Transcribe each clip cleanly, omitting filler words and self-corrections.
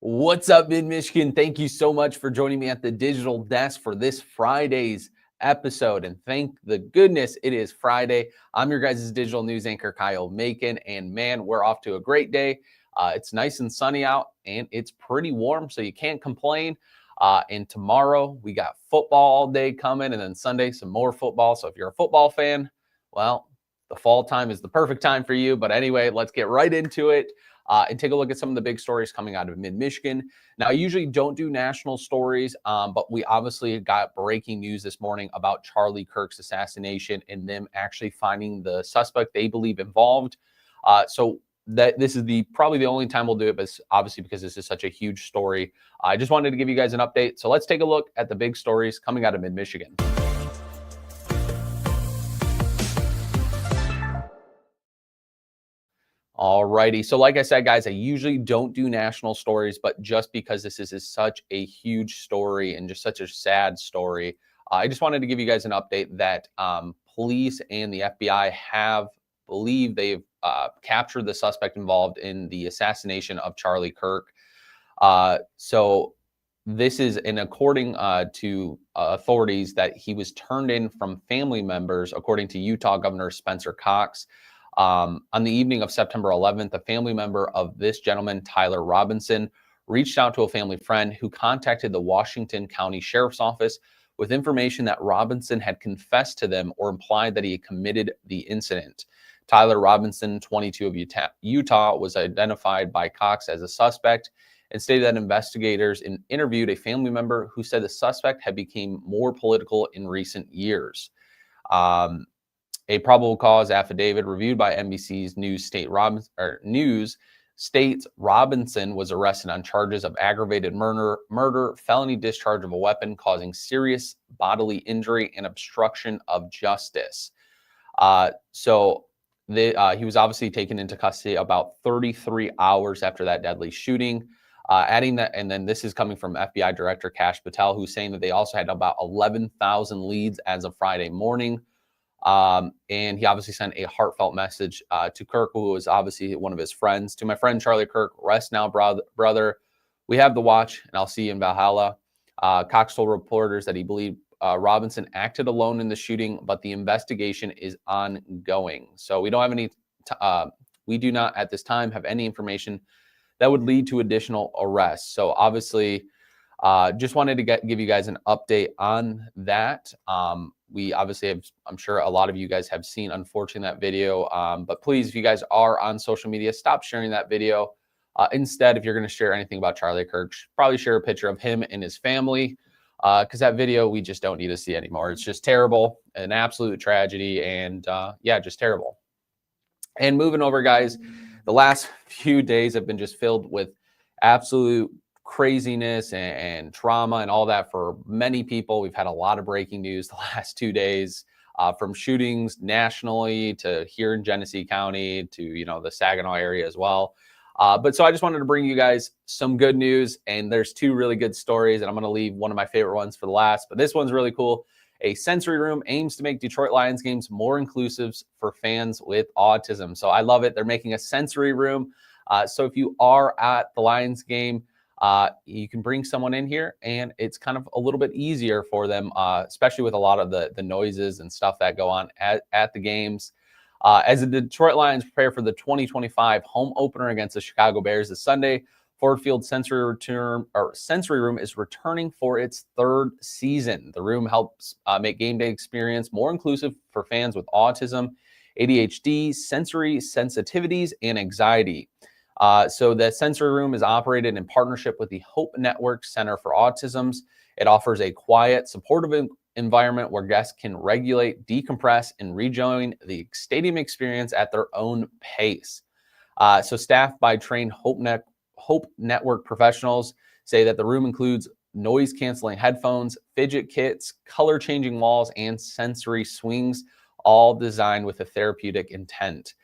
What's up, Mid-Michigan? Thank you so much for joining me at the digital desk for this Friday's episode. And thank the goodness it is Friday. I'm your guys' digital news anchor, Kyle Macon. And man, we're off to a great day. It's nice and sunny out and it's pretty warm, so you can't complain. And tomorrow we got football all day coming, and then Sunday, some more football. So if you're a football fan, well, the fall time is the perfect time for you. But anyway, let's get right into it. And take a look at some of the big stories coming out of Mid-Michigan. Now, I usually don't do national stories, but we obviously got breaking news this morning about Charlie Kirk's assassination and them actually finding the suspect they believe involved. So this is probably the only time we'll do it, but obviously because this is such a huge story. I just wanted to give you guys an update. So let's take a look at the big stories coming out of Mid-Michigan. Alrighty. So like I said, guys, I usually don't do national stories, but just because this is such a huge story and just such a sad story, I just wanted to give you guys an update that police and the FBI believe they've captured the suspect involved in the assassination of Charlie Kirk. So this is according to authorities that he was turned in from family members, according to Utah Governor Spencer Cox. On the evening of September 11th, a family member of this gentleman, Tyler Robinson, reached out to a family friend who contacted the Washington County Sheriff's Office with information that Robinson had confessed to them or implied that he had committed the incident. Tyler Robinson, 22 of Utah, was identified by Cox as a suspect and stated that investigators interviewed a family member who said the suspect had become more political in recent years. A probable cause affidavit reviewed by NBC's News states Robinson was arrested on charges of aggravated murder, felony discharge of a weapon causing serious bodily injury, and obstruction of justice. So he was obviously taken into custody about 33 hours after that deadly shooting. Adding that, and then this is coming from FBI Director Kash Patel, who's saying that they also had about 11,000 leads as of Friday morning. And he obviously sent a heartfelt message to Kirk, who was obviously one of his friends. To my friend Charlie Kirk, rest now, brother. We have the watch, and I'll see you in Valhalla. Cox told reporters that he believed Robinson acted alone in the shooting, but the investigation is ongoing. So we don't have we do not at this time have any information that would lead to additional arrests. So obviously, just wanted to give you guys an update on that. We obviously have, I'm sure a lot of you guys have seen, unfortunately, that video. But please, if you guys are on social media, stop sharing that video. Instead, if you're going to share anything about Charlie Kirk, probably share a picture of him and his family, because that video we just don't need to see anymore. It's just terrible, an absolute tragedy, and yeah, just terrible. And moving over, guys, the last few days have been just filled with absolute craziness and trauma and all that for many people. We've had a lot of breaking news the last 2 days, from shootings nationally to here in Genesee County to, the Saginaw area as well. But so I just wanted to bring you guys some good news, and there's two really good stories, and I'm going to leave one of my favorite ones for the last, but this one's really cool. A sensory room aims to make Detroit Lions games more inclusive for fans with autism. So I love it. They're making a sensory room. So if you are at the Lions game, you can bring someone in here, and it's kind of a little bit easier for them, especially with a lot of the noises and stuff that go on at the games. As the Detroit Lions prepare for the 2025 home opener against the Chicago Bears this Sunday, Ford Field Sensory Room is returning for its third season. The room helps make game day experience more inclusive for fans with autism, ADHD, sensory sensitivities, and anxiety. So the sensory room is operated in partnership with the Hope Network Center for Autism. It offers a quiet, supportive environment where guests can regulate, decompress, and rejoin the stadium experience at their own pace. So staffed by trained Hope Network professionals say that the room includes noise-canceling headphones, fidget kits, color-changing walls, and sensory swings, all designed with a therapeutic intent.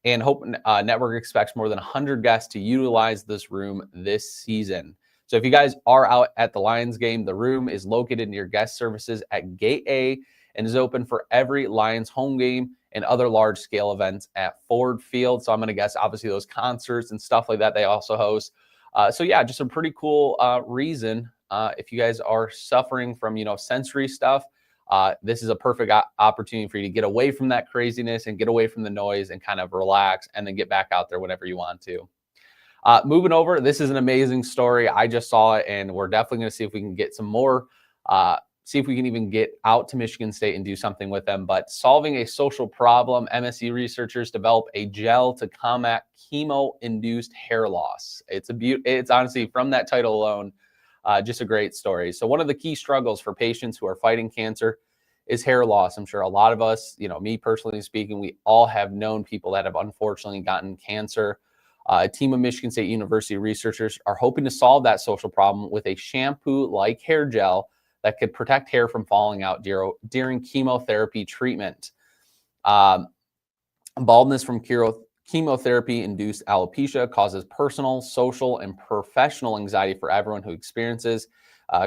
And Hope Network expects more than 100 guests to utilize this room this season. So if you guys are out at the Lions game, the room is located near guest services at Gate A and is open for every Lions home game and other large-scale events at Ford Field. So I'm going to guess, obviously, those concerts and stuff like that they also host. So yeah, just a pretty cool reason. If you guys are suffering from, sensory stuff, this is a perfect opportunity for you to get away from that craziness and get away from the noise and kind of relax and then get back out there whenever you want to. Moving over, this is an amazing story. I just saw it, and we're definitely going to see if we can get some more, see if we can even get out to Michigan State and do something with them. But solving a social problem, MSU researchers develop a gel to combat chemo-induced hair loss. It's honestly, from that title alone, just a great story. So one of the key struggles for patients who are fighting cancer is hair loss. I'm sure a lot of us, me personally speaking, we all have known people that have unfortunately gotten cancer. A team of Michigan State University researchers are hoping to solve that social problem with a shampoo-like hair gel that could protect hair from falling out during chemotherapy treatment. Baldness from chemotherapy-induced alopecia causes personal, social, and professional anxiety for everyone who experiences.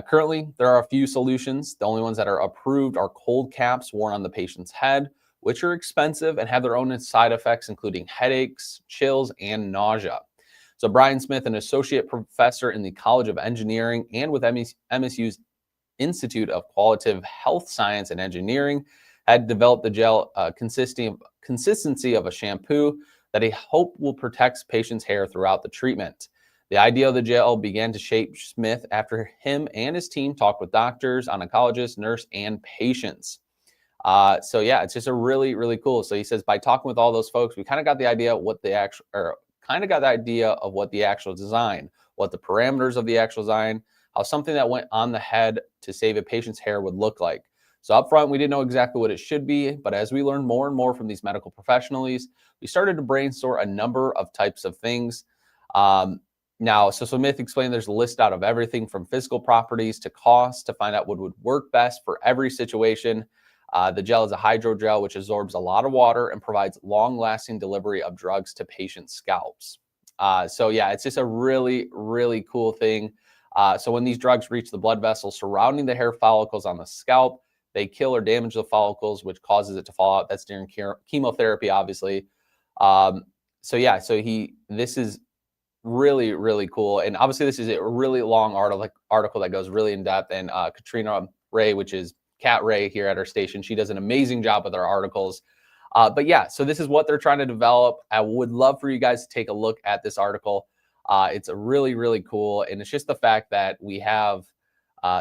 Currently, there are a few solutions. The only ones that are approved are cold caps worn on the patient's head, which are expensive and have their own side effects, including headaches, chills, and nausea. So Brian Smith, an associate professor in the College of Engineering and with MSU's Institute of Qualitative Health Science and Engineering, had developed the gel consistency of a shampoo that he hope will protect patients' hair throughout the treatment. The idea of the gel began to shape Smith after him and his team talked with doctors, oncologists, nurse, and patients. So yeah, it's just a really, really cool. So he says, by talking with all those folks, we kind of got the idea of what the actual design, what the parameters of the actual design, how something that went on the head to save a patient's hair would look like. So up front, we didn't know exactly what it should be, but as we learned more and more from these medical professionals, we started to brainstorm a number of types of things. So Smith explained there's a list out of everything from physical properties to cost to find out what would work best for every situation. The gel is a hydrogel, which absorbs a lot of water and provides long-lasting delivery of drugs to patients' scalps. So yeah, it's just a really, really cool thing. So when these drugs reach the blood vessels surrounding the hair follicles on the scalp, they kill or damage the follicles, which causes it to fall out. That's during chemotherapy, obviously. This is really, really cool. And obviously this is a really long article that goes really in depth. And Katrina Ray, which is Kat Ray here at our station, she does an amazing job with our articles. So this is what they're trying to develop. I would love for you guys to take a look at this article. It's a really, really cool. And it's just the fact that we have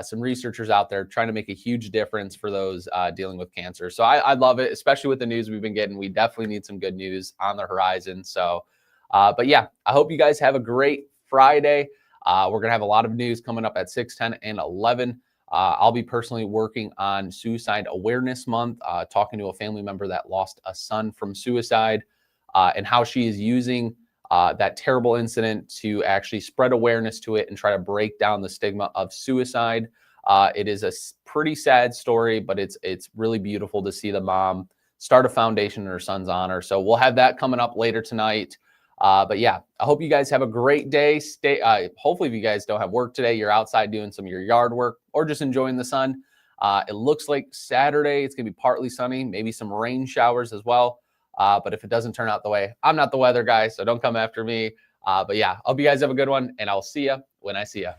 some researchers out there trying to make a huge difference for those dealing with cancer. So I love it, especially with the news we've been getting. We definitely need some good news on the horizon. So, I hope you guys have a great Friday. We're going to have a lot of news coming up at 6, 10, and 11. I'll be personally working on Suicide Awareness Month, talking to a family member that lost a son from suicide and how she is using that terrible incident to actually spread awareness to it and try to break down the stigma of suicide. It is a pretty sad story, but it's really beautiful to see the mom start a foundation in her son's honor. So we'll have that coming up later tonight. I hope you guys have a great day. Hopefully if you guys don't have work today, you're outside doing some of your yard work or just enjoying the sun. It looks like Saturday, it's going to be partly sunny, maybe some rain showers as well. But if it doesn't turn out the way, I'm not the weather guy, so don't come after me. I hope you guys have a good one, and I'll see you when I see you.